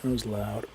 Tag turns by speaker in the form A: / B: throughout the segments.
A: That was loud.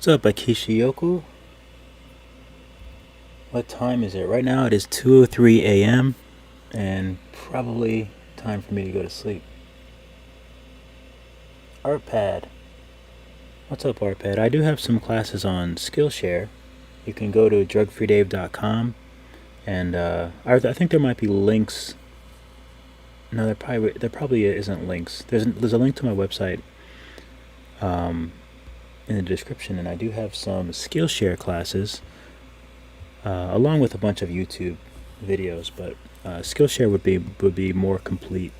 A: What's up, Akishiyoko? What time is it? Right now it is 2:03 a.m. and probably time for me to go to sleep. Artpad. What's up, Artpad? I do have some classes on Skillshare. You can go to drugfreedave.com and I think there might be links. No, there probably isn't links. There's a link to my website um, in the description, and I do have some Skillshare classes along with a bunch of YouTube videos. But Skillshare would be more complete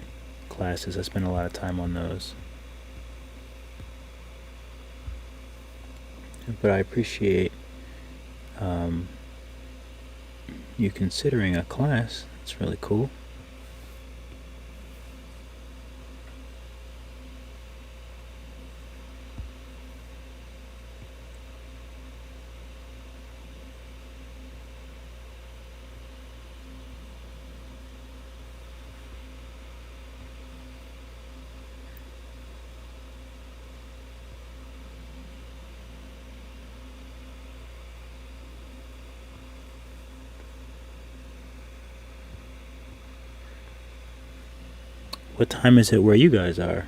A: classes. I spend a lot of time on those. But I appreciate um, you considering a class. It's really cool. What time is it where you guys are?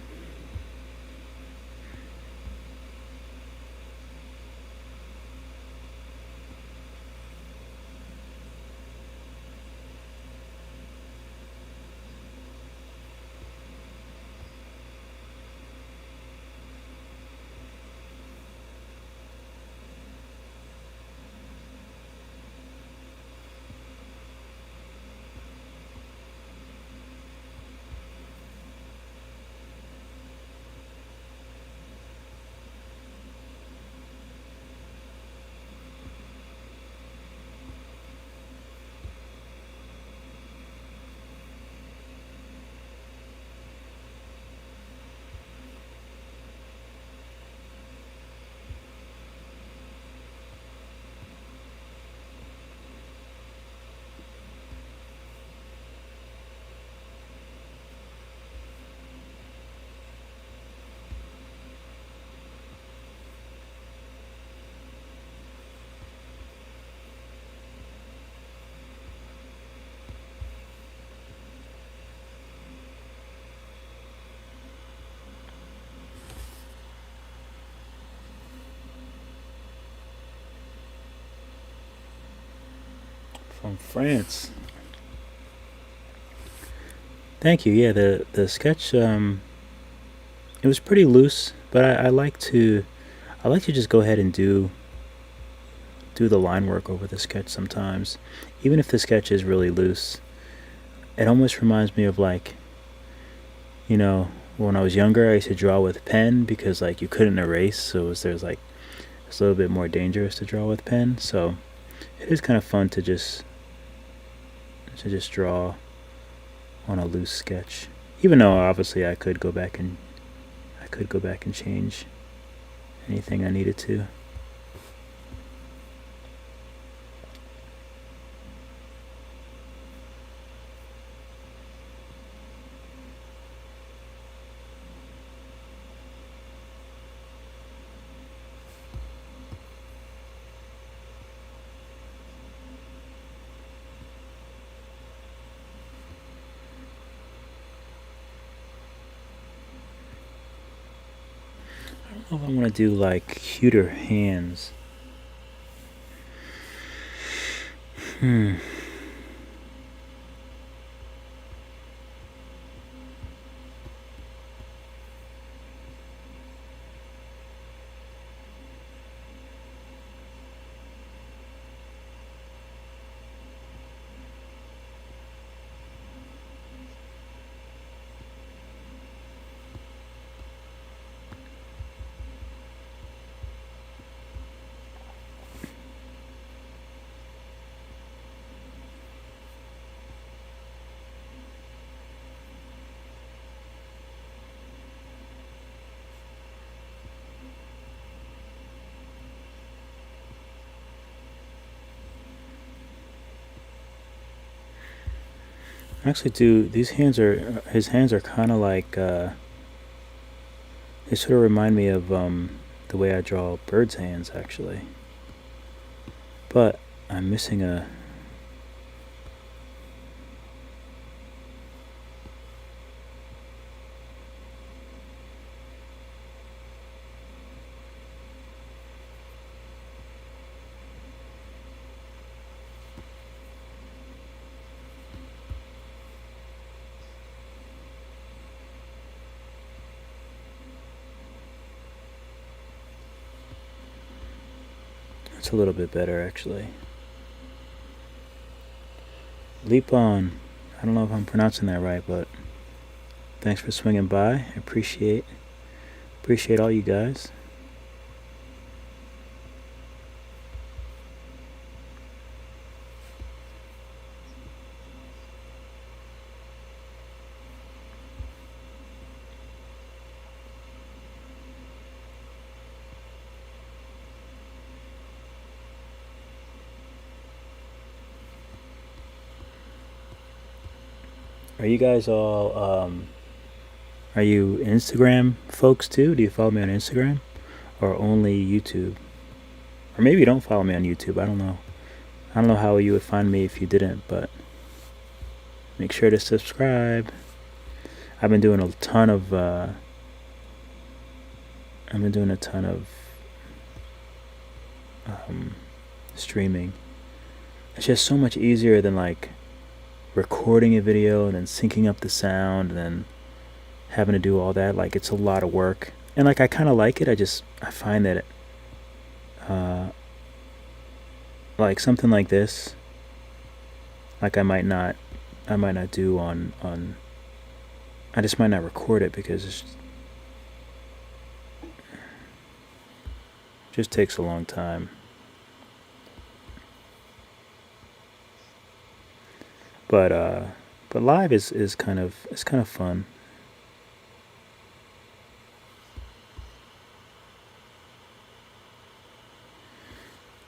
A: From France. Thank you. Yeah, the sketch it was pretty loose, but I like to just go ahead and do the line work over the sketch sometimes, even if the sketch is really loose. It almost reminds me of like, you know, when I was younger, I used to draw with pen because like you couldn't erase, so there's like it's a little bit more dangerous to draw with pen. So it is kind of fun to just draw on a loose sketch, even though obviously I could go back and change anything I needed to. I don't know if I want to do like cuter hands. Hmm. Actually, do these hands are his hands are kind of like they sort of remind me of the way I draw birds' hands actually, but I'm missing a. It's a little bit better actually. Leap on. I don't know if I'm pronouncing that right, but thanks for swinging by. I appreciate all you guys. Are you guys all are you Instagram folks too? Do you follow me on Instagram or only YouTube? Or maybe you don't follow me on YouTube. I don't know. I don't know how you would find me if you didn't, but make sure to subscribe. I've been doing a ton of I've been doing a ton of streaming. It's just so much easier than like recording a video and then syncing up the sound and then having to do all that. Like it's a lot of work, and like I kind of like it. I find that like something like this, like I might not do on. I just might not record it because it just takes a long time. But live is kind of fun.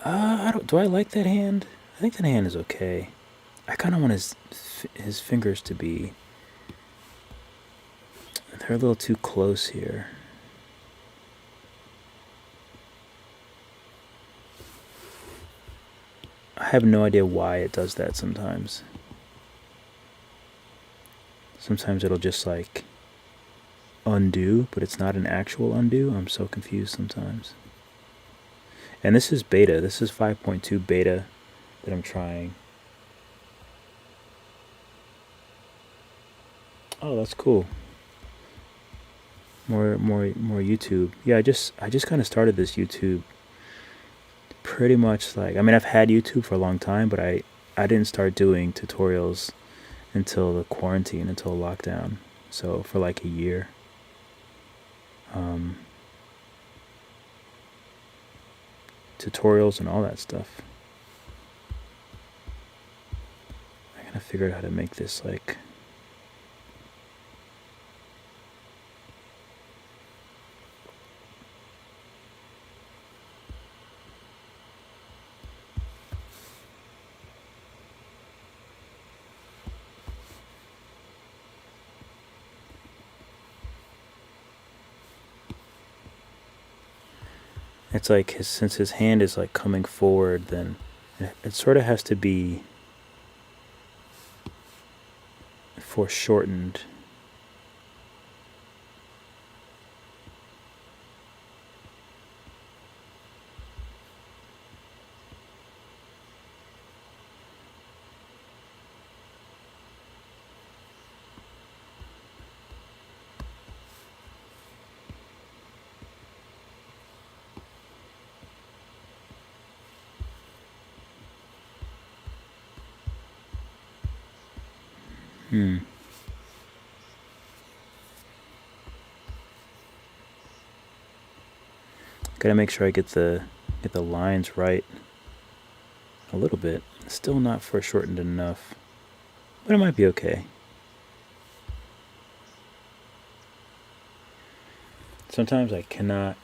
A: I don't. Do I like that hand? I think that hand is okay. I kind of want his fingers to be. They're a little too close here. I have no idea why it does that sometimes. Sometimes it'll just like undo, but it's not an actual undo. I'm so confused sometimes. And this is beta. This is 5.2 beta that I'm trying. Oh, that's cool. More YouTube. Yeah, I just kind of started this YouTube pretty much like, I mean, I've had YouTube for a long time, but I didn't start doing tutorials until the quarantine, until lockdown. So for like a year. Um, Tutorials and all that stuff. I gotta figure out how to make this like. It's like since his hand is like coming forward, then it sort of has to be foreshortened. Hmm. Gotta make sure I get the lines right a little bit. Still not foreshortened enough, but it might be okay. Sometimes I cannot.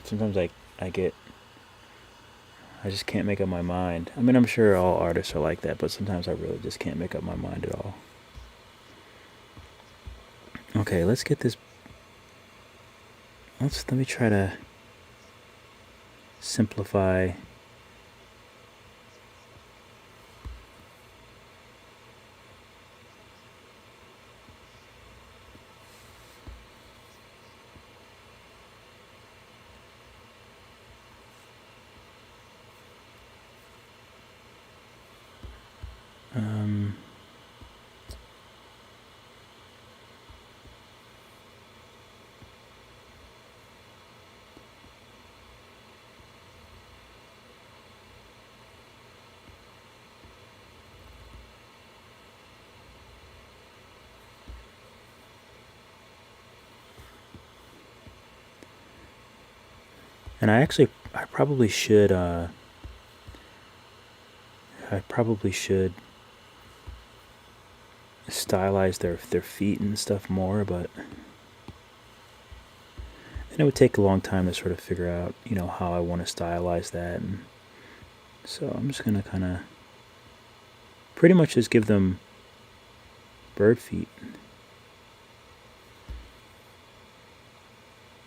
A: Sometimes I just can't make up my mind. I mean, I'm sure all artists are like that, but sometimes I really just can't make up my mind at all. Okay, let's get this. Let me try to simplify. Um, and I probably should. I probably should stylize their feet and stuff more, but and it would take a long time to sort of figure out, how I want to stylize that, and so I'm just gonna kind of pretty much just give them bird feet.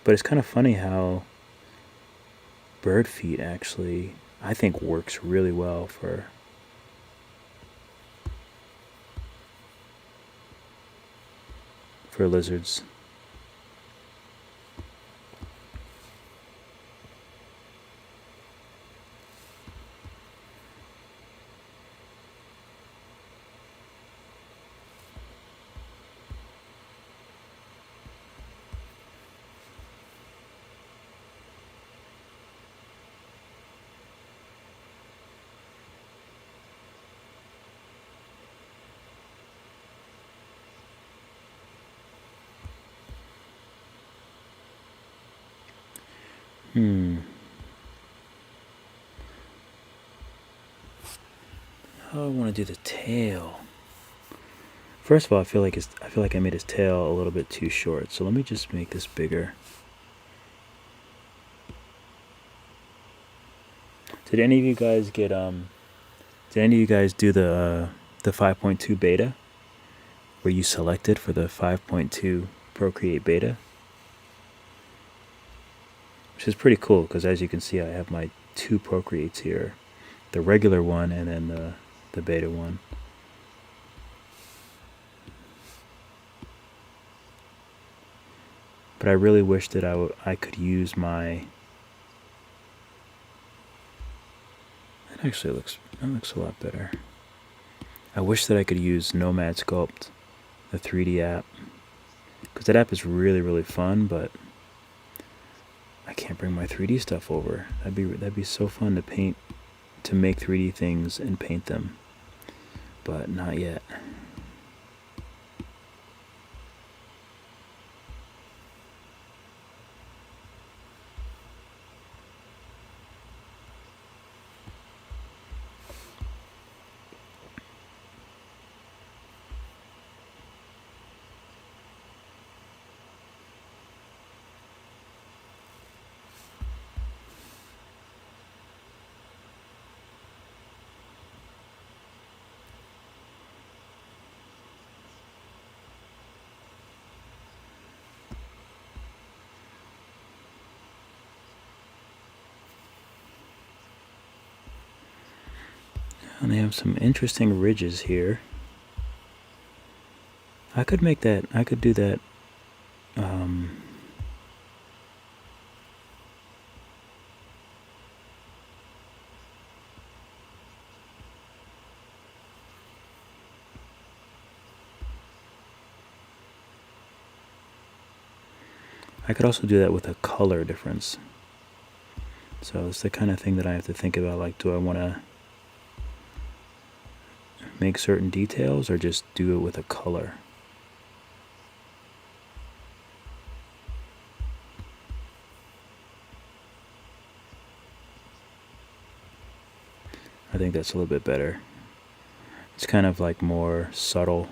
A: But it's kind of funny how bird feet actually, I think, works really well for lizards. Hmm. How I want to do the tail. First of all, I feel like I made his tail a little bit too short. So let me just make this bigger. Did any of you guys get Did any of you guys do the 5.2 beta where you selected for the 5.2 Procreate beta? Which is pretty cool because as you can see, I have my two Procreates here, the regular one and then the beta one. But I really wish that I could use my. That looks a lot better. I wish that I could use Nomad Sculpt the 3D app, because that app is really, really fun, but I can't bring my 3D stuff over. That'd be so fun to paint, to make 3D things and paint them, but not yet. And they have some interesting ridges here. I could make that, I could do that, I could also do that with a color difference. So it's the kind of thing that I have to think about, like, do I want to make certain details or just do it with a color? I think that's a little bit better. It's kind of like more subtle,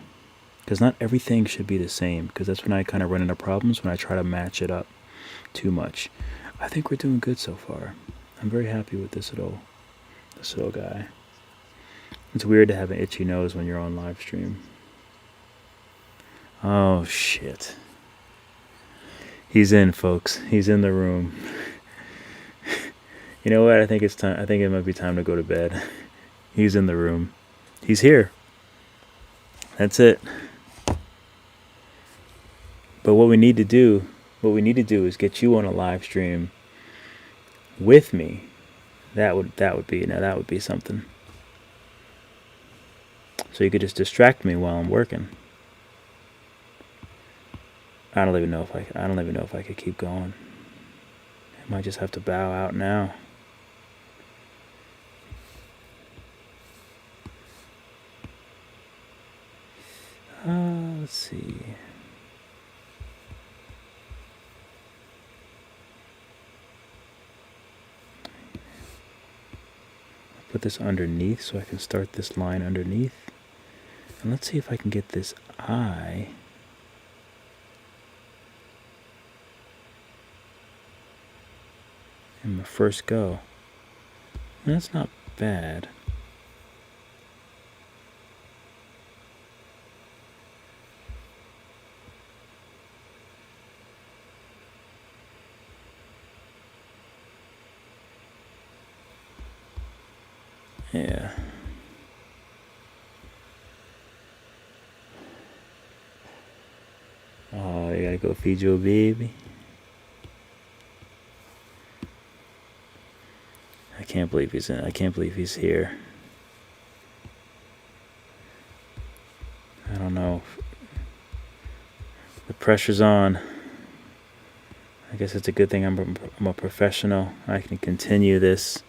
A: because not everything should be the same, because that's when I kind of run into problems, when I try to match it up too much. I think we're doing good so far. I'm very happy with this little guy. It's weird to have an itchy nose when you're on live stream. Oh shit. He's in, folks. He's in the room. You know what? I think it's time. I think it might be time to go to bed. He's in the room. He's here. That's it. But what we need to do is get you on a live stream with me. That would be something. So you could just distract me while I'm working. I don't even know if I could keep going. I might just have to bow out now. Let's see. Put this underneath so I can start this line underneath. And let's see if I can get this eye in my first go. And that's not bad. Yeah. Oh, you gotta go feed your baby. I can't believe he's here. I don't know. The pressure's on. I guess it's a good thing I'm a professional. I can continue this.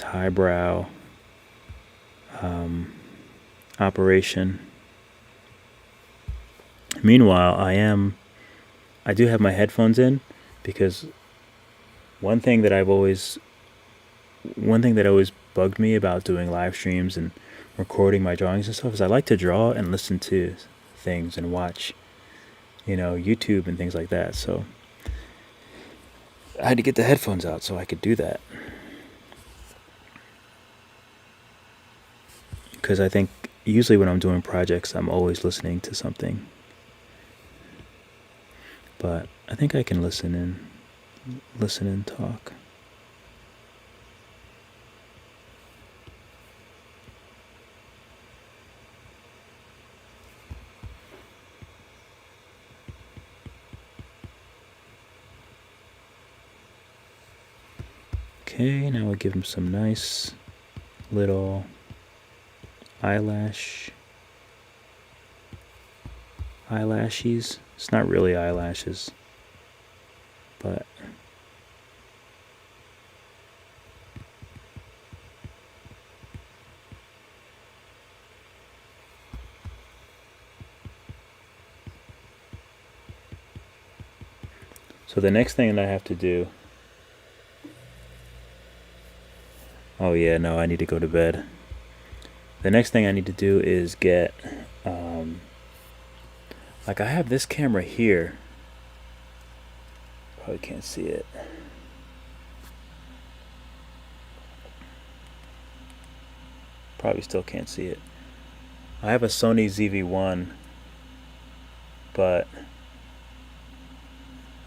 A: Highbrow operation. Meanwhile, I do have my headphones in, because one thing that always bugged me about doing live streams and recording my drawings and stuff is I like to draw and listen to things and watch, YouTube and things like that. So I had to get the headphones out so I could do that. Because I think usually when I'm doing projects, I'm always listening to something. But I think I can listen and talk. Okay, now we'll give him some nice little eyelash eyelashes. It's not really eyelashes, but so the next thing that I have to do. Oh yeah, no, I need to go to bed. The next thing I need to do is get, like I have this camera here. Probably can't see it. Probably still can't see it. I have a Sony ZV-1, but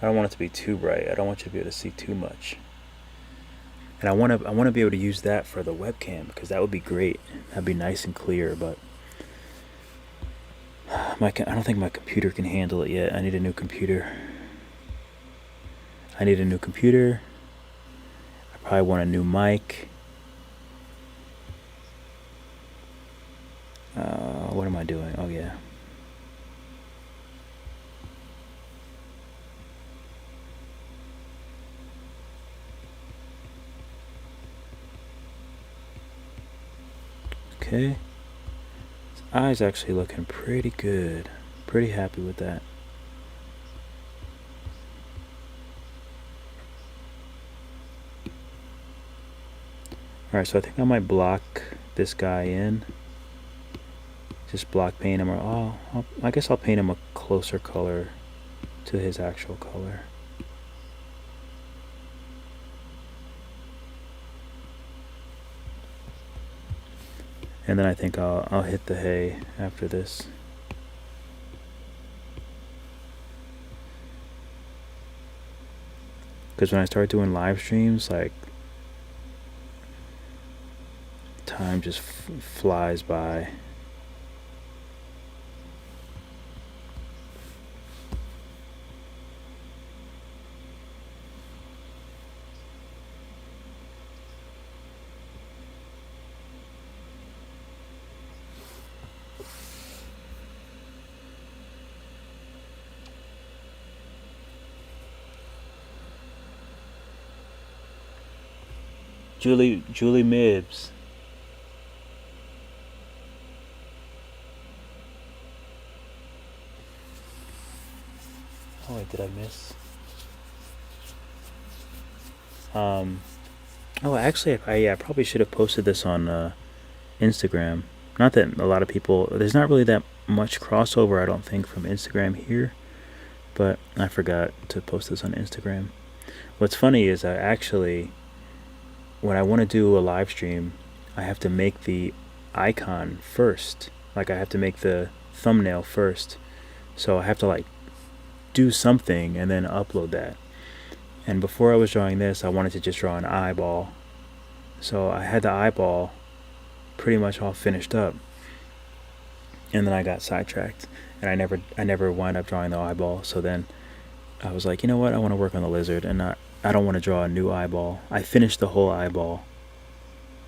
A: I don't want it to be too bright. I don't want you to be able to see too much. And I want to be able to use that for the webcam, because that would be great. That'd be nice and clear, but I don't think my computer can handle it yet. I need a new computer. I probably want a new mic. What am I doing? Oh yeah. Okay. His eye's actually looking pretty good. Pretty happy with that. Alright, so I think I might block this guy in. Just block paint him, or I guess I'll paint him a closer color to his actual color. And then I think I'll hit the hay after this. Because when I start doing live streams, like, time just flies by. Julie Mibbs. Oh wait, did I miss? Oh, actually, I probably should have posted this on Instagram. Not that a lot of people. There's not really that much crossover, I don't think, from Instagram here. But I forgot to post this on Instagram. What's funny is I actually, when I want to do a live stream, I have to make the icon first. Like, I have to make the thumbnail first. So I have to, like, do something and then upload that. And before I was drawing this, I wanted to just draw an eyeball. So I had the eyeball pretty much all finished up. And then I got sidetracked. And I never wind up drawing the eyeball. So then I was like, you know what? I want to work on the lizard, and I don't want to draw a new eyeball. I finished the whole eyeball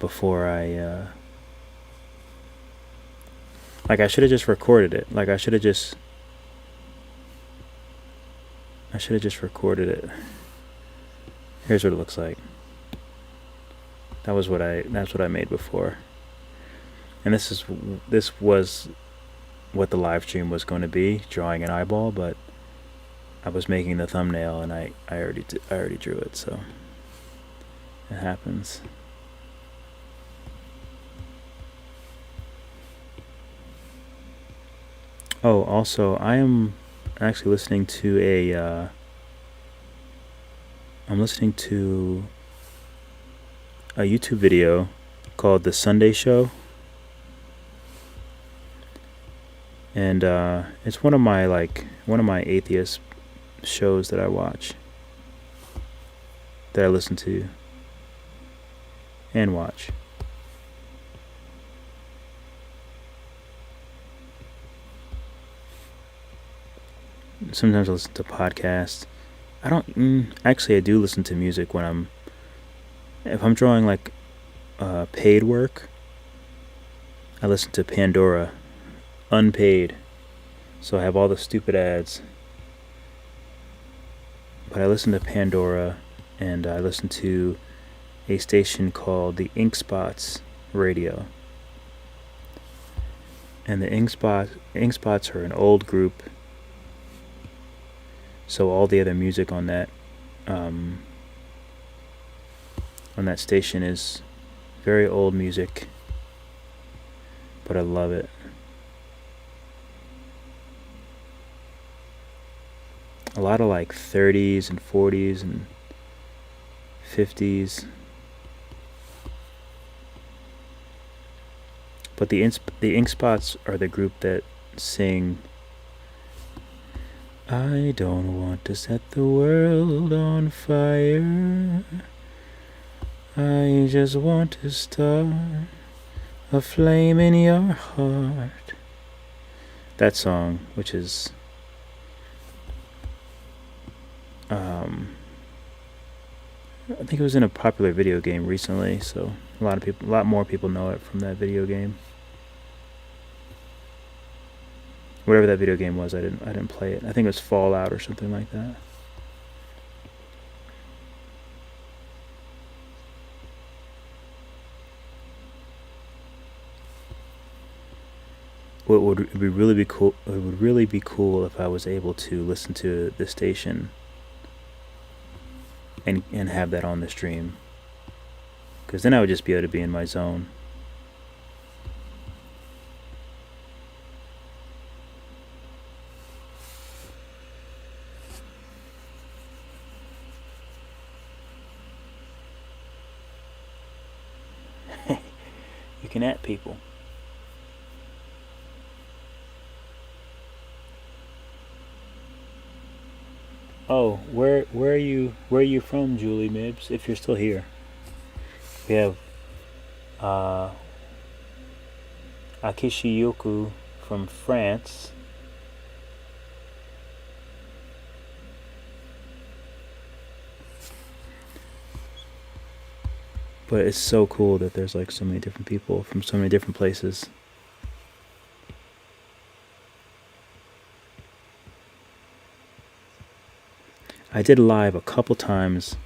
A: before I like, I should have just recorded it. Like, I should have just recorded it. Here's what it looks like. That's what I made before. And this was what the live stream was going to be, drawing an eyeball, but I was making the thumbnail and I already drew it, so it happens. Oh, also, I am actually listening to a YouTube video called The Sunday Show. And it's one of my atheist shows that I watch, that I listen to and watch. Sometimes I listen to podcasts. I do listen to music when if I'm drawing, like, paid work. I listen to Pandora, unpaid. So I have all the stupid ads. But I listen to Pandora, and I listen to a station called the Ink Spots Radio. And the Ink Spots are an old group, so all the other music on that station is very old music, but I love it. A lot of like 30s and 40s and 50s. But the Ink Spots are the group that sing I don't want to set the world on fire. I just want to start a flame in your heart. That song, which is I think it was in a popular video game recently, so a lot more people know it from that video game. Whatever that video game was, I didn't play it. I think it was Fallout or something like that. What would really be cool? It would really be cool if I was able to listen to the station and have that on the stream, because then I would just be able to be in my zone. You can at people. Oh, where are you from, Julie Mibbs? If you're still here, we have Akishiyuku from France. But it's so cool that there's like so many different people from so many different places. I did live a couple times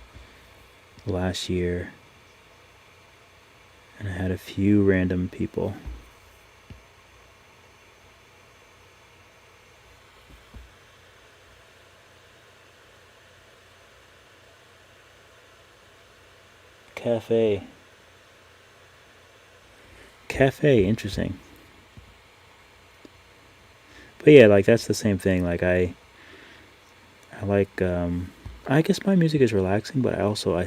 A: last year, and I had a few random people. Cafe, interesting. But yeah, like that's the same thing. Like I like I guess my music is relaxing, but I also I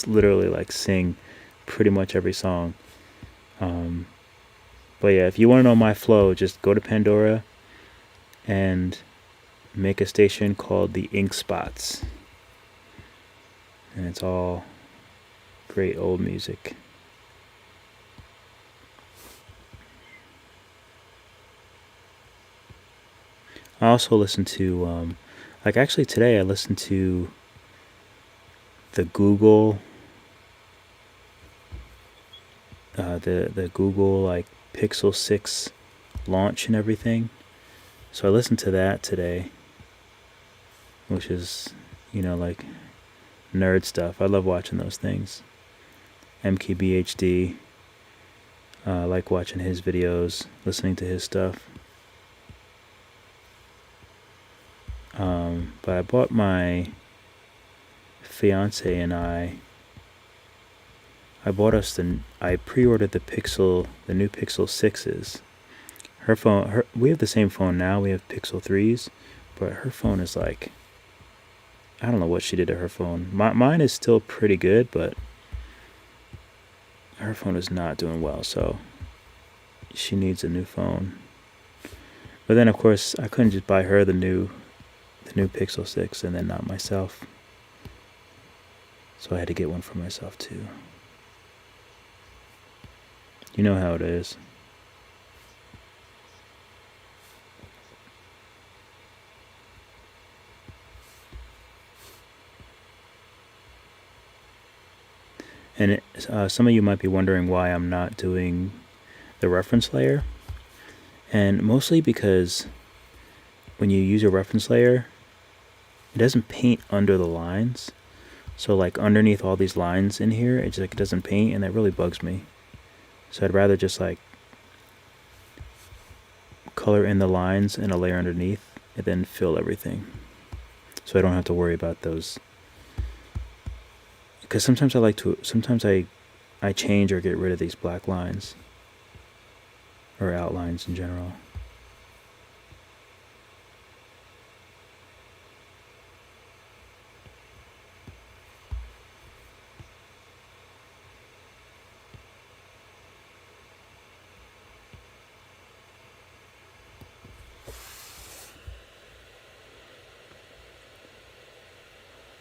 A: literally like sing pretty much every song. But yeah, if you want to know my flow, just go to Pandora and make a station called the Ink Spots, and it's all great old music. I also listen to like actually today I listened to the Google the Google like Pixel 6 launch and everything. So I listened to that today, which is, like nerd stuff. I love watching those things. MKBHD, I like watching his videos, listening to his stuff. But I bought my fiance and I pre-ordered the new Pixel 6s. We have the same phone now. We have Pixel 3s, but her phone is like, I don't know what she did to her phone. Mine is still pretty good, but her phone is not doing well, so she needs a new phone. But then, of course, I couldn't just buy her the new Pixel 6 and then not myself. So I had to get one for myself too. You know how it is. And some of you might be wondering why I'm not doing the reference layer. And mostly because when you use your reference layer, it doesn't paint under the lines. So like underneath all these lines in here, it's like it doesn't paint, and that really bugs me. So I'd rather just like color in the lines in a layer underneath and then fill everything. So I don't have to worry about those. Because sometimes I change or get rid of these black lines. Or outlines in general.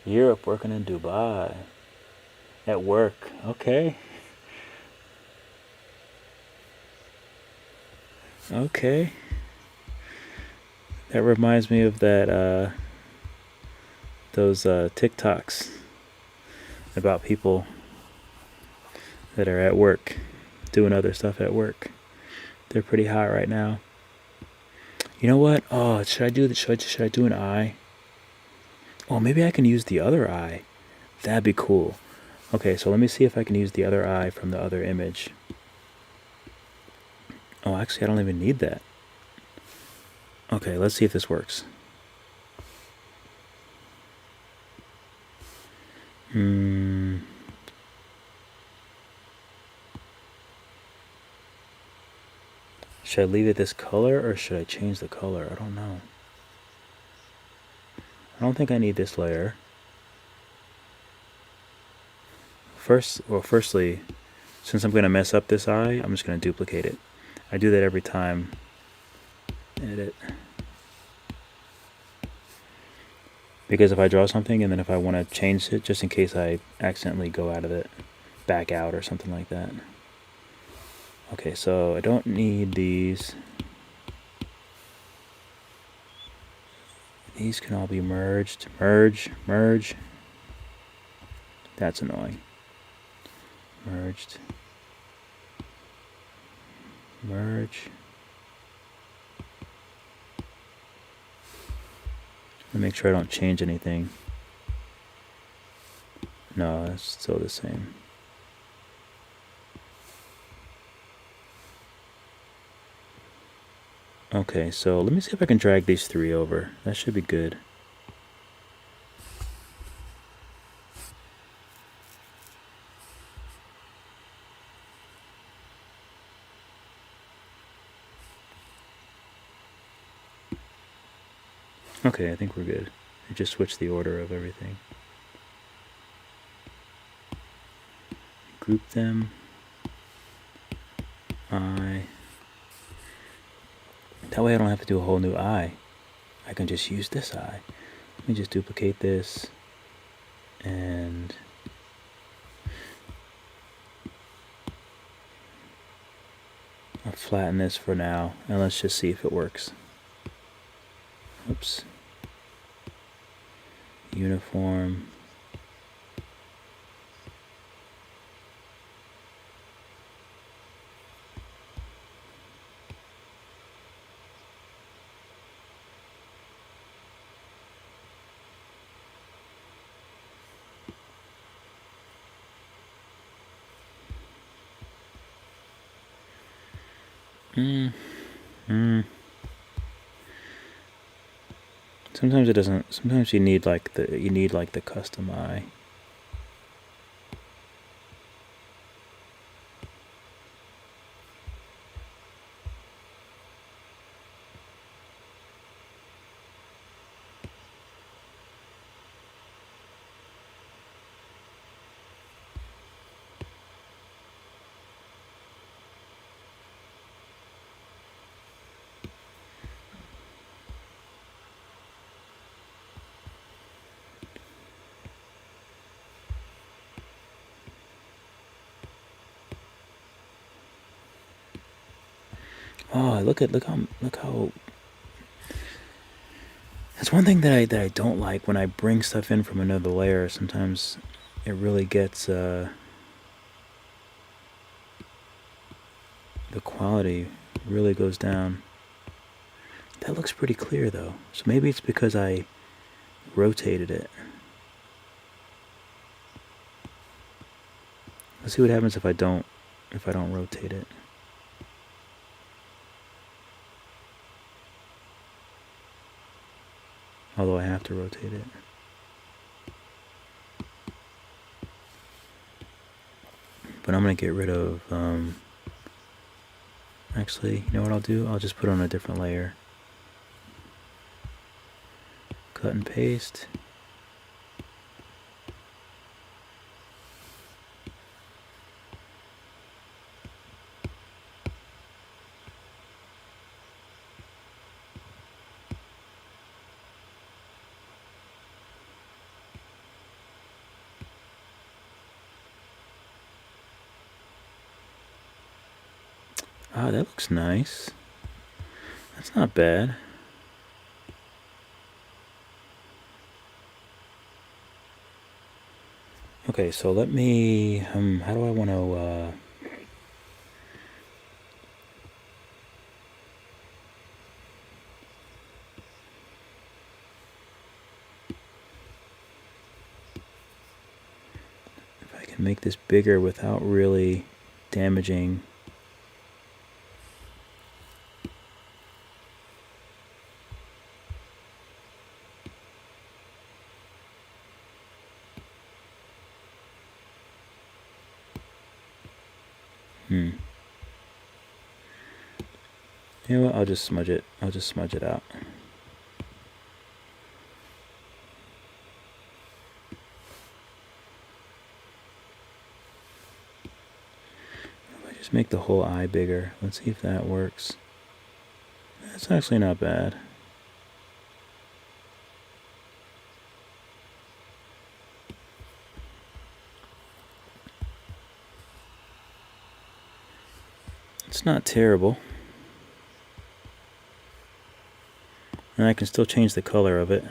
A: Europe, working in Dubai. At work, okay. Okay. That reminds me of those TikToks about people that are at work, doing other stuff at work. They're pretty hot right now. You know what? Oh, should I do an eye? Oh, maybe I can use the other eye. That'd be cool. Okay, so let me see if I can use the other eye from the other image. Oh, actually, I don't even need that. Okay, let's see if this works. Should I leave it this color or should I change the color? I don't know. I don't think I need this layer. Firstly, since I'm going to mess up this eye, I'm just going to duplicate it. I do that every time. Edit. Because if I draw something and then if I want to change it, just in case I accidentally go out of it, back out or something like that. Okay, so I don't need these. These can all be merged. Merge. That's annoying. Merged. Merge. Let me make sure I don't change anything. No, it's still the same. Okay, so let me see if I can drag these three over. That should be good. Okay, I think we're good. I just switched the order of everything. Group them. Eye. That way I don't have to do a whole new eye. I can just use this eye. Let me just duplicate this. And I'll flatten this for now. And let's just see if it works. Oops. Uniform. Sometimes it doesn't. Sometimes you need like the custom eye. Oh, look how. That's one thing that I don't like when I bring stuff in from another layer. Sometimes it really gets the quality really goes down. That looks pretty clear though. So maybe it's because I rotated it. Let's see what happens if I don't rotate it. Although I have to rotate it. But I'm going to get rid of, actually, you know what I'll do? I'll just put on a different layer. Cut and paste. Ah, that looks nice. That's not bad. Okay, so let me, how do I want to, if I can make this bigger without really damaging. You know what? I'll just smudge it. I'll just smudge it out. If I just make the whole eye bigger, let's see if that works. That's actually not bad. It's not terrible. And I can still change the color of it.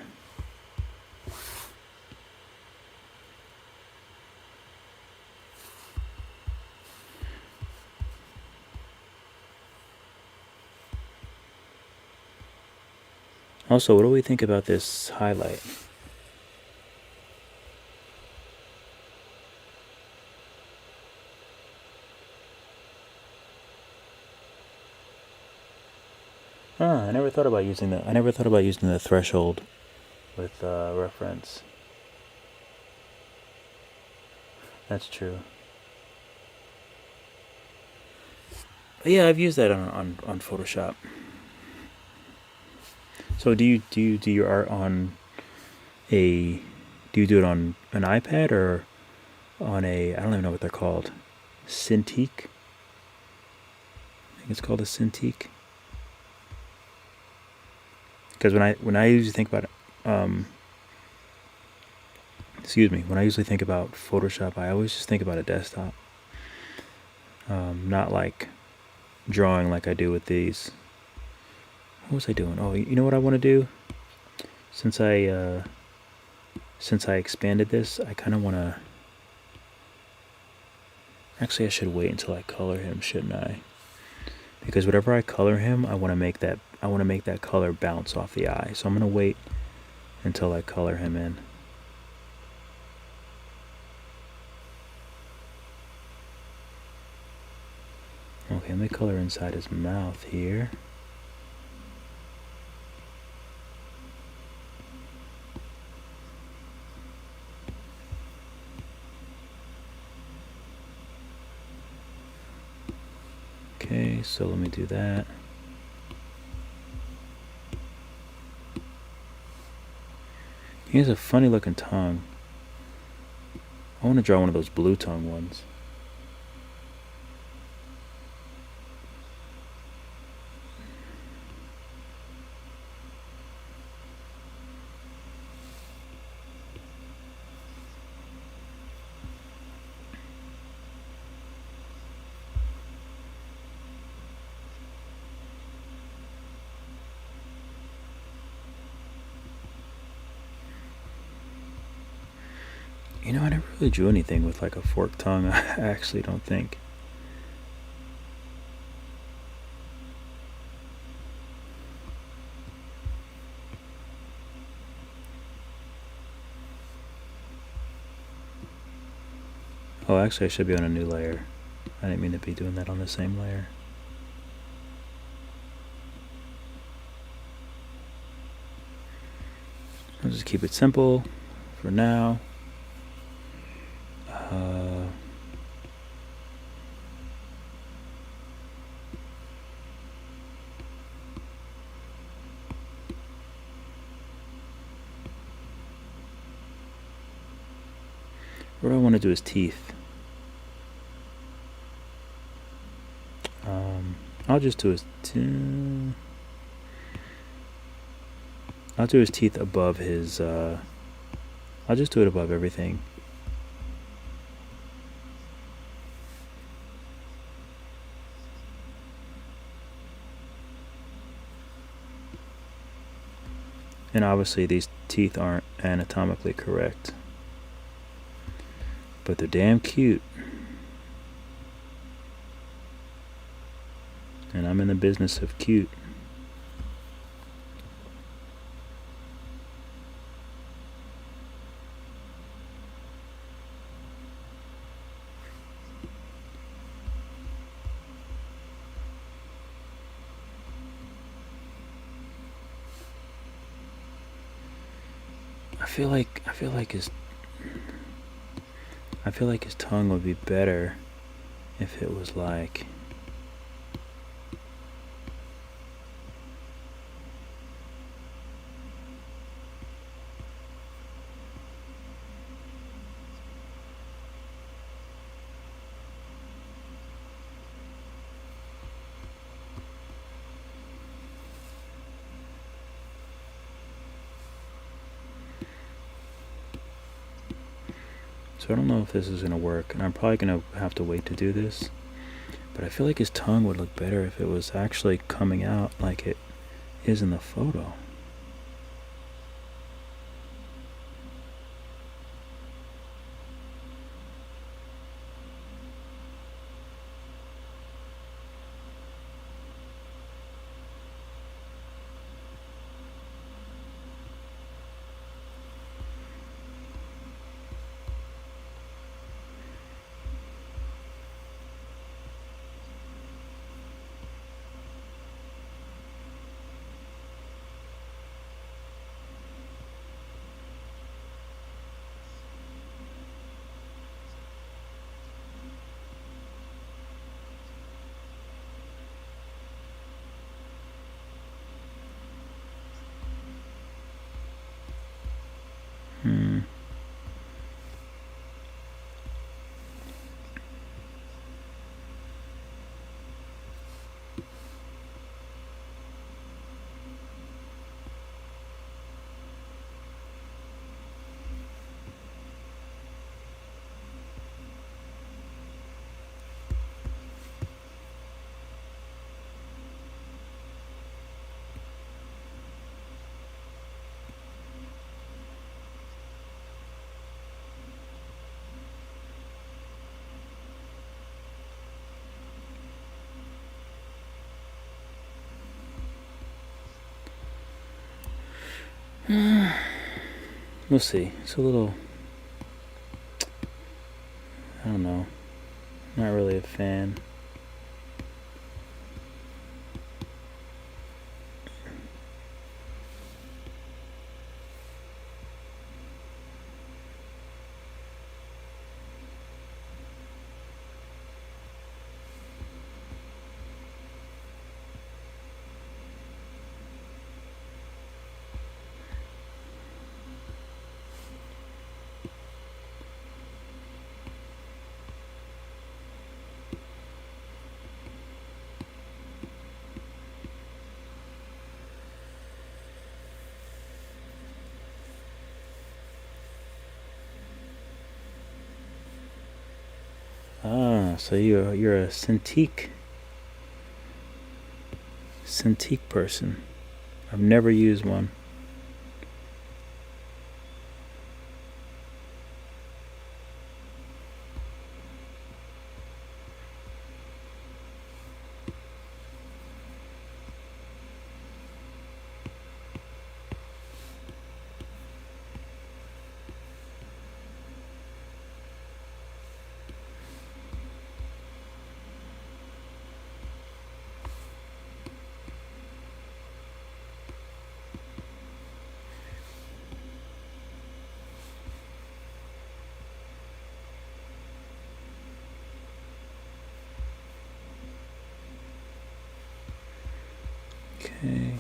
A: Also, what do we think about this highlight? I never thought about using the threshold with reference. That's true. But yeah, I've used that on Photoshop. So do you do your art on do you do it on an iPad or on I don't even know what they're called. Cintiq? I think it's called a Cintiq. Because when I usually think about when I usually think about Photoshop, I always just think about a desktop. Not like drawing like I do with these. What was I doing? Oh, you know what I want to do? Since I expanded this, I kind of want to. Actually, I should wait until I color him, shouldn't I? Because whatever I color him, I want to make that color bounce off the eye. So I'm gonna wait until I color him in. Okay, let me color inside his mouth here. Okay, so let me do that. He has a funny looking tongue. I want to draw one of those blue tongue ones. You know, I never really drew anything with like a forked tongue. I actually don't think. Oh, actually I should be on a new layer. I didn't mean to be doing that on the same layer. I'll just keep it simple for now. What I want to do is teeth. I'll just do his. I'll do his teeth above his. I'll just do it above everything. And obviously these teeth aren't anatomically correct, but they're damn cute. And I'm in the business of cute. I feel like his tongue would be better if it was like. So I don't know if this is going to work, and I'm probably going to have to wait to do this. But I feel like his tongue would look better if it was actually coming out like it is in the photo. We'll see. It's a little. I don't know. Not really a fan. Ah, so you're a Cintiq person. I've never used one. Okay.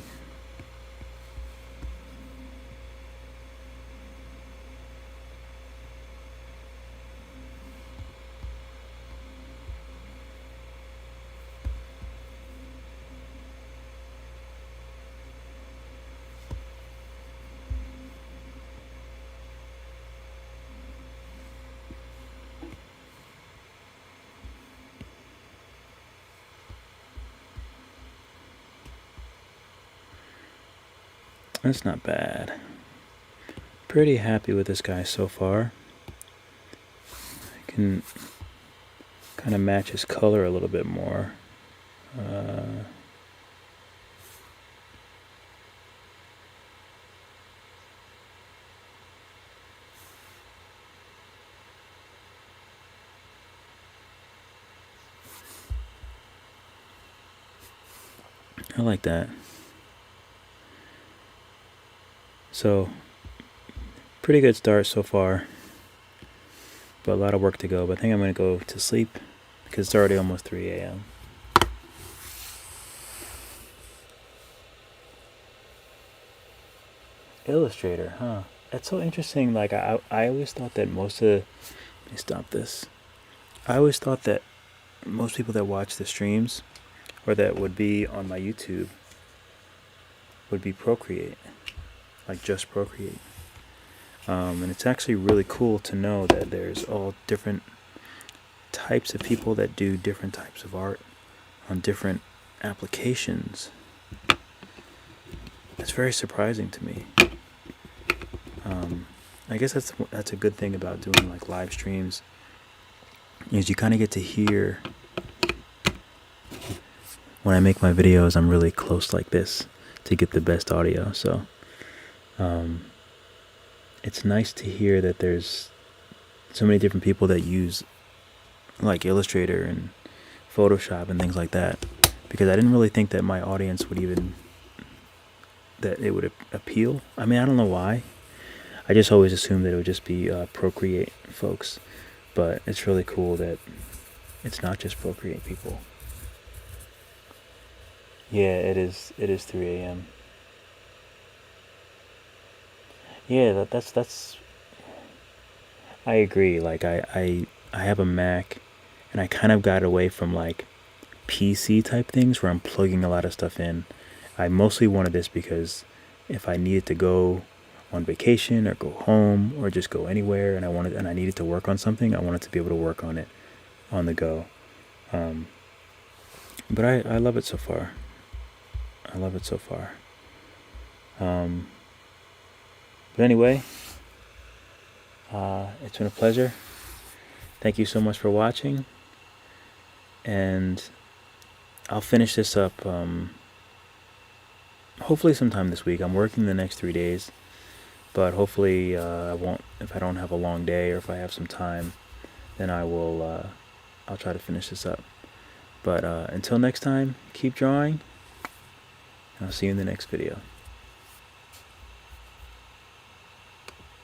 A: That's not bad. Pretty happy with this guy so far. I can kind of match his color a little bit more. I like that. So, pretty good start so far, but a lot of work to go. But I think I'm going to go to sleep because it's already almost 3 a.m. Illustrator, huh? That's so interesting. Like, I always thought that most of... Let me stop this. I always thought that most people that watch the streams, or that would be on my YouTube, would be Procreate. Like, just Procreate. And it's actually really cool to know that there's all different types of people that do different types of art on different applications. It's very surprising to me. I guess that's a good thing about doing like live streams, is you kind of get to hear. When I make my videos, I'm really close like this to get the best audio. So it's nice to hear that there's so many different people that use like Illustrator and Photoshop and things like that, because I didn't really think that my audience would even, that it would appeal. I mean, I don't know why. I just always assumed that it would just be Procreate folks, but it's really cool that it's not just Procreate people. Yeah, it is 3 a.m. Yeah, that's I agree. Like I have a Mac, and I kind of got away from like PC type things where I'm plugging a lot of stuff in. I mostly wanted this because if I needed to go on vacation or go home or just go anywhere, and I needed to work on something, I wanted to be able to work on it on the go. But I love it so far. I love it so far. But anyway, it's been a pleasure. Thank you so much for watching, and I'll finish this up hopefully sometime this week. I'm working the next 3 days, but hopefully I won't. If I don't have a long day, or if I have some time, then I'll try to finish this up. But until next time, keep drawing. I'll see you in the next video.